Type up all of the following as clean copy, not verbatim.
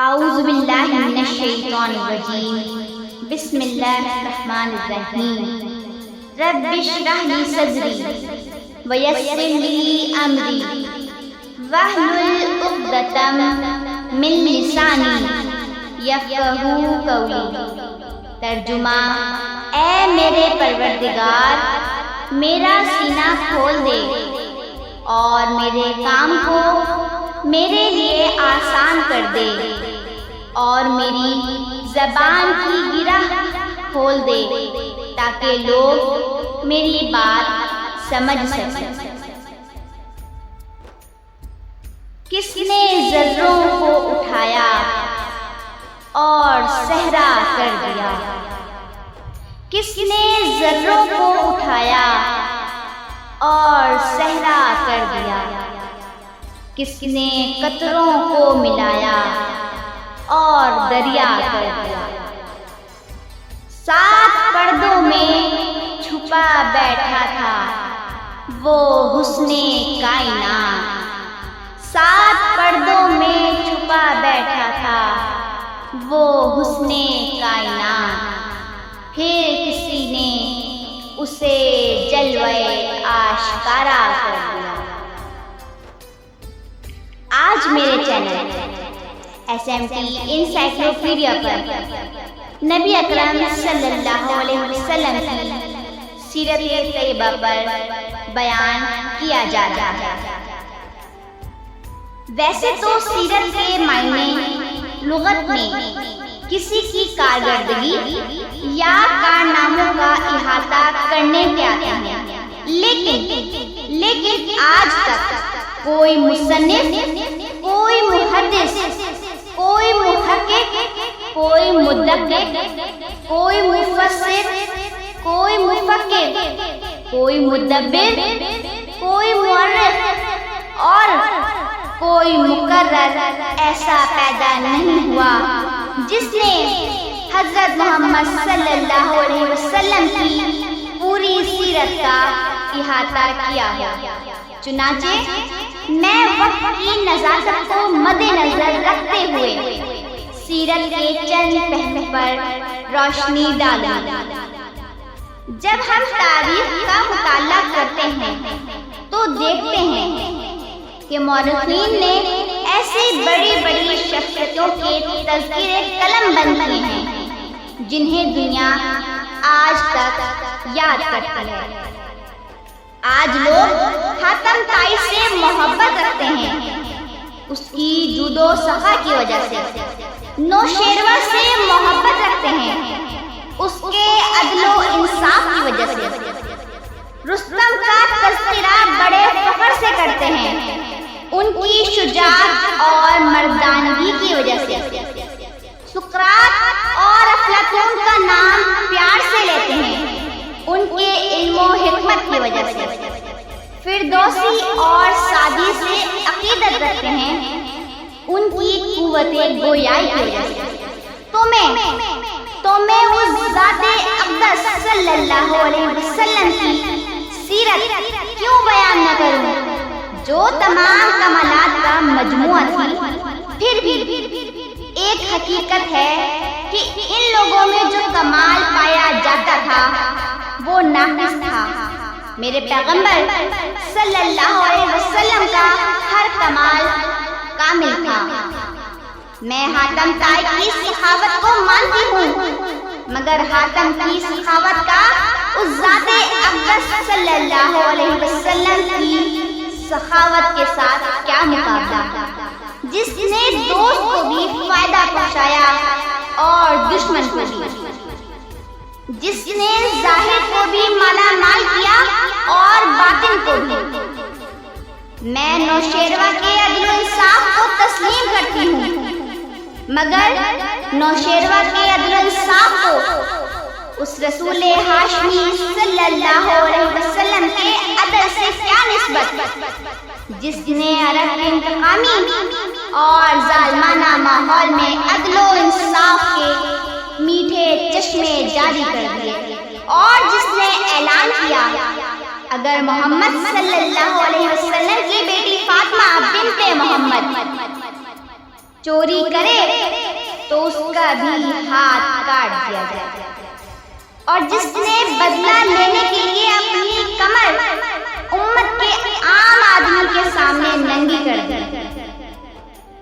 اعوذ باللہ من الشیطان الرجیم بسم اللہ الرحمن الرحیم رب اشرح لی صدری ویسر لی امری واحلل عقدۃ من لسانی یفقہوا قولی۔ ترجمہ: اے میرے پروردگار، میرا سینہ کھول دے اور میرے کام کو میرے لیے آسان کر دے اور میری زبان کی گرہ کھول دے تاکہ لوگ میری بات سمجھ سکیں۔ کس نے ذروں کو اٹھایا اور صحرا کر دیا؟ کس نے ذروں کو اٹھایا اور صحرا کر دیا؟ کس نے قطروں کو ملایا اور دریا کر دیا؟ 7 پردوں میں چھپا بیٹھا تھا وہ حسن کائنات۔ 7 پردوں میں چھپا بیٹھا تھا وہ حسن کائنات، پھر کسی نے اسے جلوے آشکارا کر دیا۔ آج میرے چینل SMT انسائکلوپیڈیا پر نبی اکرم صلی اللہ علیہ وسلم کی سیرت طیبہ پر بیان کیا جا رہا ہے۔ ویسے تو سیرت کے معنی لغت میں کسی کی کارکردگی یا کارناموں کا احاطہ کرنے کے آتے ہیں، لیکن آج تک کوئی مصنف، کوئی محدث، کوئی محقق، کوئی مدقق، کوئی مفسر، کوئی مفکر، کوئی مدبر، کوئی مؤرخ اور کوئی مقرر ایسا پیدا نہیں ہوا جس نے حضرت محمد صلی اللہ علیہ وسلم کی پوری سیرت کا احاطہ کیا ہے۔ چنانچہ میں وقت کی نزاکت کو مد نظر رکھتے ہوئے سیرت کے چند پہلو پر روشنی ڈالوں۔ جب ہم تاریخ کا مطالعہ کرتے ہیں تو دیکھتے ہیں کہ مورخین نے ایسی بڑی بڑی شخصیتوں کے تذکرے قلم بند کیے ہیں جنہیں دنیا آج تک یاد کرتی ہے۔ آج لوگ حاتم طائی سے محبت رکھتے ہیں اس کی جود و سخا کی وجہ سے، نوشیروہ سے محبت رکھتے ہیں اس کے عدل و انصاف کی وجہ سے، رستم کا تذکرہ بڑے فخر سے کرتے ہیں ان کی شجاعت اور مردانگی کی وجہ سے، سقراط اور افلاطون کا نام پیار سے لیتے ہیں ان کے علم و حکمت کی وجہ سے، فردوسی اور سعدی سے عقیدت رکھتے ہیں ان کی قوت گویائی کی وجہ سے۔ تو میں اس ذات اقدس صلی اللہ علیہ وسلم کی سیرت کیوں بیان نہ کروں جو تمام کمالات کا مجموعہ تھی؟ پھر بھی ایک حقیقت ہے کہ ان لوگوں میں جو کمال پایا جاتا تھا وہ ناقص تھا۔ میرے پیغمبر صلی اللہ علیہ وسلم کا ہر کمال کامل تھا۔ میں حاتم طائی کی سخاوت کو مانتی ہوں، مگر حاتم کی سخاوت کا اس ذات اقدس صلی اللہ علیہ وسلم کی سخاوت کے ساتھ کیا مقابلہ، جس نے دوست کو بھی فائدہ پہنچایا اور دشمن کو بھی، جس نے ظاہر کو بھی مالا مال کیا اور باطن کو بھی۔ میں نوشیروہ کے عدل و انصاف کو تسلیم کرتی ہوں، مگر نوشیروہ کے عدل و انصاف کو اس رسول ہاشمی صلی اللہ علیہ وسلم کے عدل سے کیا نسبت جس نے عرب کے انتقامی اور ظالمانہ ماحول میں عدل و انصاف کے میٹھے چشمے جاری کر دیے اور جس نے اعلان کیا اگر محمد صلی اللہ علیہ وسلم کی بیٹی فاطمہ بنت محمد چوری کرے تو اس کا بھی ہاتھ کاٹ دیا جائے، اور جس نے بدلہ لینے کے لیے اپنی کمر امت کے عام آدمی کے سامنے ننگی کر دی،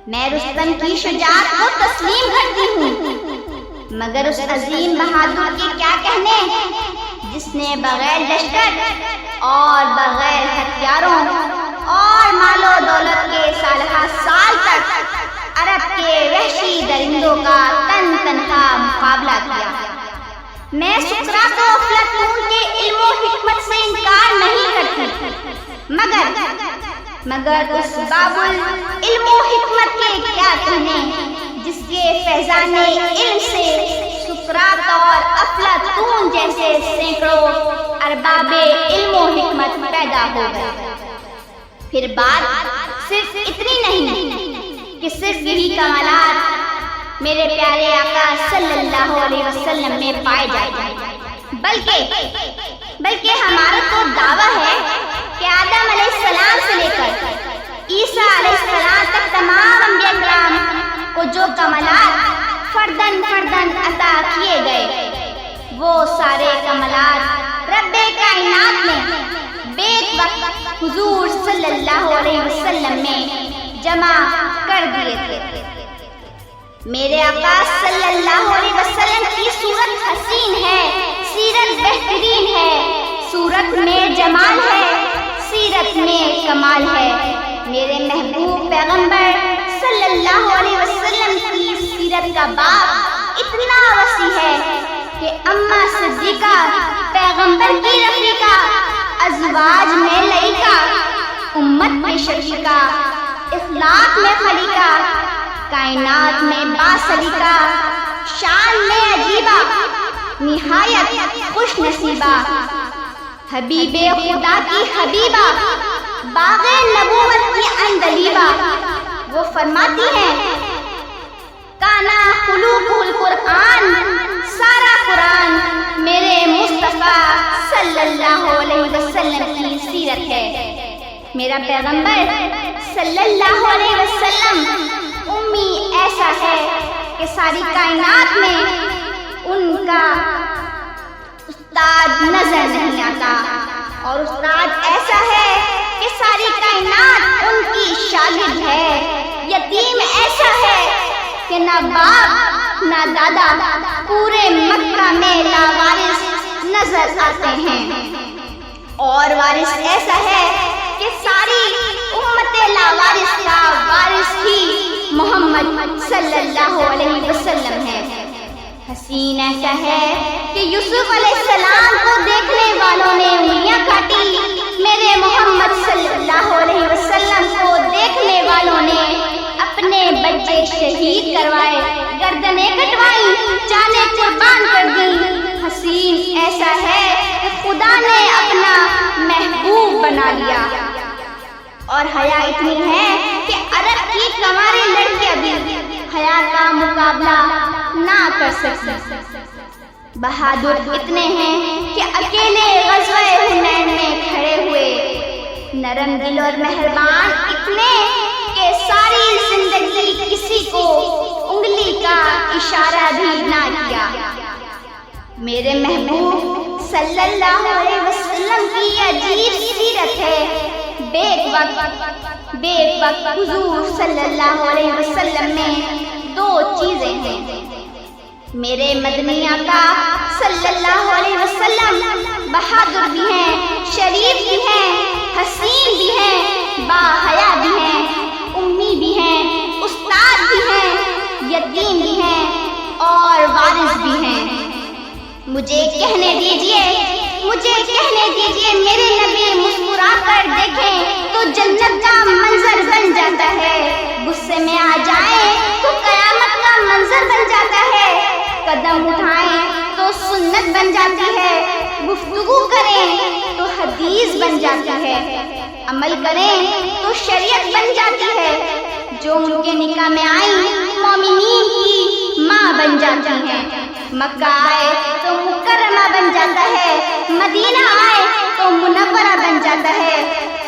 میں رستم کی شجاعت کو تسلیم کرتی ہوں، مگر اس عظیم بہادر کے کیا کہنے جس نے بغیر لشکر اور بغیر ہتھیاروں اور مال و دولت کے سالہ سال تک عرب کے وحشی درندوں کا تن تنہا مقابلہ کیا۔ میں سقراط و افلاطون کے علم و حکمت سے انکار نہیں کرتی، مگر اس باب العلم و حکمت کے کیا کہنے جس کے فیضان علم سے سقراط اور افلاطون جیسے سینکڑوں ارباب علم و حکمت پیدا ہو گئے۔ پھر بات صرف اتنی نہیں کہ صرف یہی کمالات میرے پیارے آقا صلی اللہ علیہ وسلم میں پائے جاتے ہیں، بلکہ ہمارا تو دعویٰ ہے کہ آدم علیہ السلام سے لے کر عیسیٰ علیہ السلام تک تمام انبیاء کرام کو جو کمالات فردن عطا کیے گئے، وہ سارے کمالات رب کائنات نے بیک وقت حضور صلی اللہ علیہ وسلم میں جمع کر دیے تھے۔ میرے آقا صلی اللہ علیہ وسلم کی صورت حسین ہے، سیرت بہترین ہے، صورت میں جمال ہے، سیرت میں کمال ہے۔ میرے محبوب پیغمبر صلی اللہ علیہ وسلم کی سیرت کا باب اتنا وسیع ہے کہ اماں صدیقہ پیغمبر کی رفیقہ، ازواج میں لئیقہ، امت میں شفیقہ، اخلاق میں خلیقہ، کائنات میں باسلیقہ، شان میں عجیبہ، نہایت خوش نصیبہ، حبیب خدا کی حبیبہ، باغ نبوت کی اندلیبہ۔ وہ فرماتی ہیں کانا خلوق القرآن، سارا قرآن میرے مصطفیٰ صلی اللہ علیہ وسلم کی سیرت ہے۔ میرا پیغمبر صلی اللہ علیہ وسلم امی ایسا ہے کہ ساری کائنات میں ان کا استاد نظر نہیں آتا، اور استاد ایسا ہے کہ ساری کائنات ان کی شاگرد ہے۔ یتیم ایسا ہے کہ نہ باپ نہ دادا پورے مکہ میں لاوارث نظر آتے ہیں، اور وارث ایسا ہے کہ ساری امت لاوارث کا وارث ہی محمد صلی اللہ علیہ وسلم ہے۔ حسین ایسا ہے کہ یوسف علیہ السلام کو دیکھنے والوں نے انگلیاں کاٹی، میرے محمد صلی اللہ علیہ وسلم کو دیکھنے والوں نے اپنے بچے شہید کروائے، گردنیں کٹوائی، جانیں قربان کر دی۔ حسین ایسا ہے کہ خدا نے اپنا محبوب بنا لیا، اور حیا اتنی ہے کہ عرب کی کنواری لڑکیاں بھی حیا کا مقابلہ نہ کر سکتی۔ بہادر اتنے ہیں کہ اکیلے غزوہ حنین میں کھڑے ہوئے، نرم دل اور مہربان اتنے کہ ساری زندگی کسی کو انگلی کا اشارہ بھی نہ کیا۔ میرے محبوب صلی اللہ علیہ وسلم کی عجیب سیرت ہے۔ بیک وقت حضور صلی اللہ علیہ وسلم میں دو چیزیں ہیں۔ میرے مدنی آقا صلی اللہ علیہ وسلم بہادر بھی ہیں، شریف بھی ہیں، حسین بھی ہیں، باحیا بھی ہیں، امی بھی ہیں، استاد بھی ہیں، یتیم بھی ہیں، اور وارث بھی ہیں۔ مجھے کہنے دیجئے میرے نبی مسکرا کر دیکھیں تو جنت کا منظر بن جاتا ہے، غصے میں آ جائیں تو قیامت کا منظر بن جاتا ہے، قدم اٹھائیں تو سنت بن جاتی ہے، گفتگو کریں تو حدیث بن جاتی ہے، عمل کریں تو شریعت بن جاتی ہے۔ جو ان کے نکاح میں آئیں مومنین کی ماں بن جاتی ہیں، مکہ آئے تو مکرمہ بن جاتا ہے، مدینہ آئے تو تو منورہ بن جاتا ہے،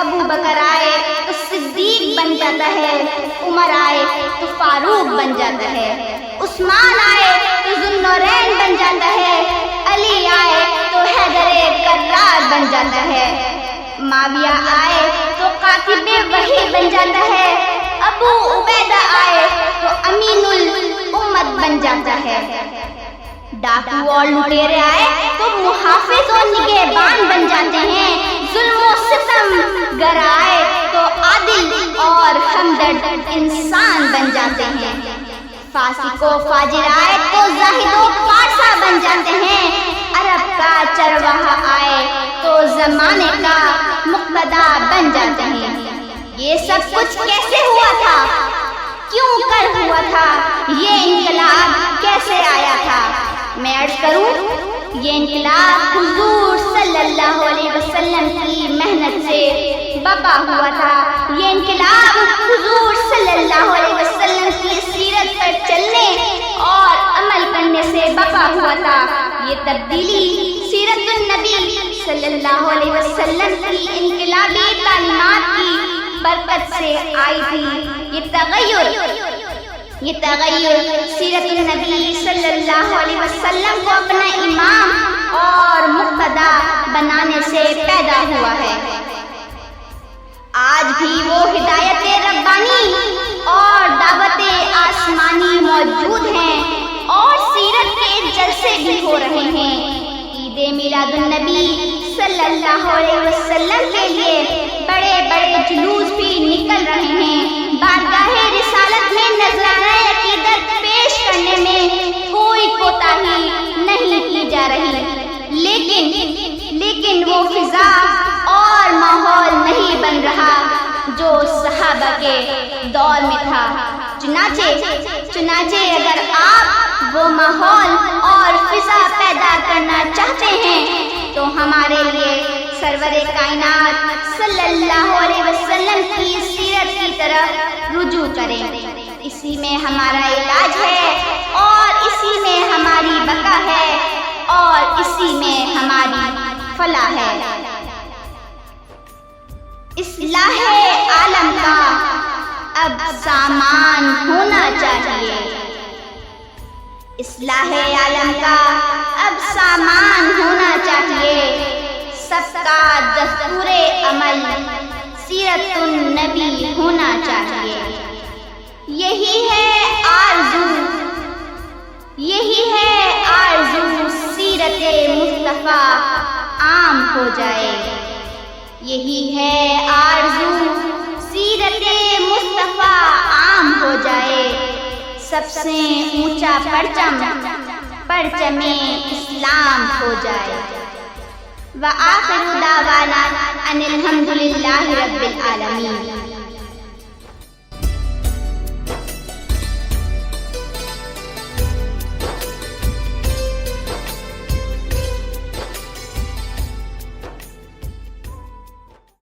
ابو بکر آئے تو صدیق بن جاتا ہے، عمر آئے تو فاروق بن جاتا ہے، عثمان آئے تو ذوالنورین بن جاتا ہے، علی آئے تو حیدر کرار بن جاتا ہے، معاویہ آئے تو قاتل وحی بن جاتا ہے، ابو عبیدہ آئے تو امین الامت بن جاتا ہے، ڈاکو اور لٹیرے آئے تو محافظ اور نگہبان بن جاتے ہیں، ظلم و ستم گر آئے تو عادل اور ہمدرد انسان بن جاتے ہیں، فاسق و فاجر آئے تو زاہد و پارسا بن جاتے ہیں، عرب کا چرواہا آئے تو زمانے کا مقتدا بن جاتے ہیں۔ یہ سب کچھ کیسے ہوا تھا؟ کیوں کر ہوا تھا؟ یہ انقلاب کیسے آیا تھا؟ میں عرض کروں، یہ انقلاب حضور صلی اللہ علیہ وسلم کی محنت سے برپا ہوا تھا، یہ انقلاب حضور صلی اللہ علیہ وسلم کی سیرت پر چلنے اور عمل کرنے سے برپا ہوا تھا، یہ تبدیلی سیرت النبی صلی اللہ علیہ وسلم کی انقلابی تعلیمات کی برکت سے آئی تھی، یہ تغیر سیرت النبی صلی اللہ علیہ وسلم کو اپنا امام اور مقتدا بنانے سے پیدا ہوا ہے۔ آج بھی وہ ہدایت ربانی اور دعوت آسمانی موجود ہیں اور سیرت کے جلسے بھی ہو رہے ہیں۔ عید میلاد النبی صلی اللہ علیہ وسلم کے لیے بڑے بڑے جلوس بھی نکل رہے ہیں، بارگاہ رسالت میں نذرانہ عقیدت پیش کرنے میں کوئی کوتاہی نہیں کی جا رہی، لیکن وہ فضا اور ماحول نہیں بن رہا جو صحابہ کے دور میں تھا۔ چنانچہ اگر آپ وہ ماحول اور فضا پیدا کرنا چاہتے ہیں تو ہمارے لیے سرور کائنات صلی اللہ علیہ وسلم کی سیرت کی طرف رجوع کریں، اسی میں ہمارا علاج ہے اور اسی میں ہماری بقا ہے اور اسی میں ہماری فلاح ہے۔ اصلاح عالم کا اب سامان ہونا چاہیے، اصلاح عالم کا اب سامان ہونا چاہیے، سب کا دستور عمل سیرت النبی ہونا چاہیے، یہی ہے آرزو سیرت مصطفیٰ عام ہو جائے، یہی ہے آرزو سیرت مصطفیٰ عام ہو جائے، سب سے اونچا پرچم اسلام ہو جائے۔ وآخر دعوانا ان الحمد للہ رب العالمین۔